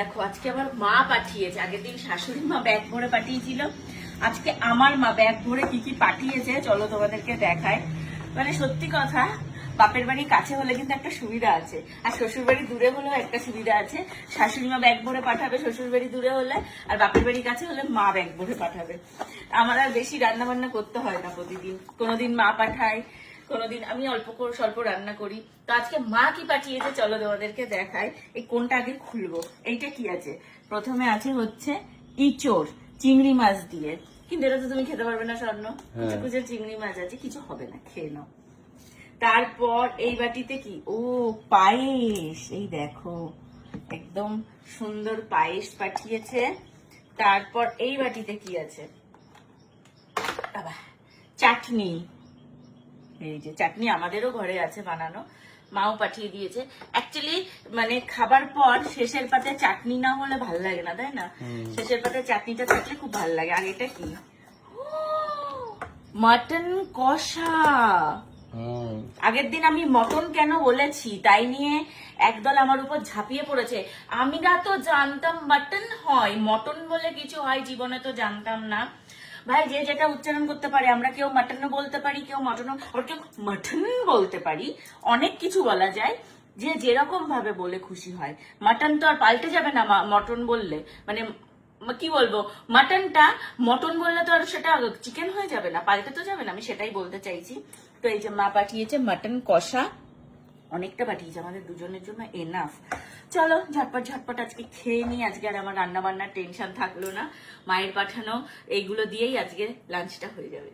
দেখো আজকে আমার মা পাঠিয়েছে, আগের দিন শাশুড়ি মা ব্যাগ ভরে পাঠিয়েছিল, আজকে আমার মা ব্যাগ ভরে কি কি পাঠিয়েছে চলো তোমাদেরকে দেখায়। মানে সত্যি কথা, বাপের বাড়ি কাছে হলে কিন্তু একটা সুবিধা আছে, আর শ্বশুর বাড়ি দূরে হলেও একটা সুবিধা আছে। শাশুড়ি মা ব্যাগ ভরে পাঠাবে শ্বশুর বাড়ি দূরে হলে, আর বাপের বাড়ি কাছে হলে মা ব্যাগ ভরে পাঠাবে। আমার আর বেশি রান্না বান্না করতে হয় না প্রতিদিন, কোনোদিন মা পাঠায়, কোনোদিন আমি অল্প করে স্বল্প রান্না করি। তো আজকে মা কি পাঠিয়েছে চলো তোমাদেরকে দেখাই। এই কোনটা আগে খুলবো, এইটা কি আছে? প্রথমে আছে হচ্ছে ইঁচড় চিংড়ি মাছ দিয়ে, কিন্তু এটা তো তুমি খেতে পারবে না স্বর্ণ, কুচে চিংড়ি মাছ আছে, কিছু হবে না, খেয়ে নাও। তারপর এই বাটিতে কি, ও পায়েস, এই দেখো একদম সুন্দর পায়েস পাঠিয়েছে। তারপর এই বাটিতে কি আছে, চাটনি, এই যে চাটনি আমাদেরও ঘরে আছে বানানো, মাও পাঠিয়ে দিয়েছে। অ্যাকচুয়ালি মানে খাবার পর শেষের পাতে চাটনি না হলে ভাল লাগে না, তাই না? শেষের পাতে চাটনিটা থাকলে খুব ভাল লাগে। আর এটা কি, মটন কষা। আগের দিন আমি মটন কেন বলেছি তাই নিয়ে একদল আমার উপর ঝাঁপিয়ে পড়েছে। আমি না তো জানতাম মটন হয়, মটন বলে কিছু হয় জীবনে তো জানতাম না। ভাই যে যেটা উচ্চারণ করতে পারে, আমরা কেউ মাটনও বলতে পারি, কেউ মটনও, আর কেউ মাটন বলতে পারি, অনেক কিছু বলা যায়, যে যেরকম ভাবে বলে খুশি হয়। মাটন তো আর পাল্টে যাবে না মটন বললে, মানে কি বলবো, মাটনটা মটন বললে তো আর সেটা চিকেন হয়ে যাবে না, পাল্টে তো যাবে না, আমি সেটাই বলতে চাইছি। তো এই যে মা পাঠিয়েছে মটন কষা, অনেকটা পাঠিয়েছে, আমাদের দুজনের জন্য এনাফ। চলো ঝটপট ঝটপট আজকে খেয়ে নিই, আজকে আর আমার রান্না বান্নার টেনশন থাকলো না, মায়ের পাঠানো এইগুলো দিয়েই আজকে লাঞ্চটা হয়ে যাবে।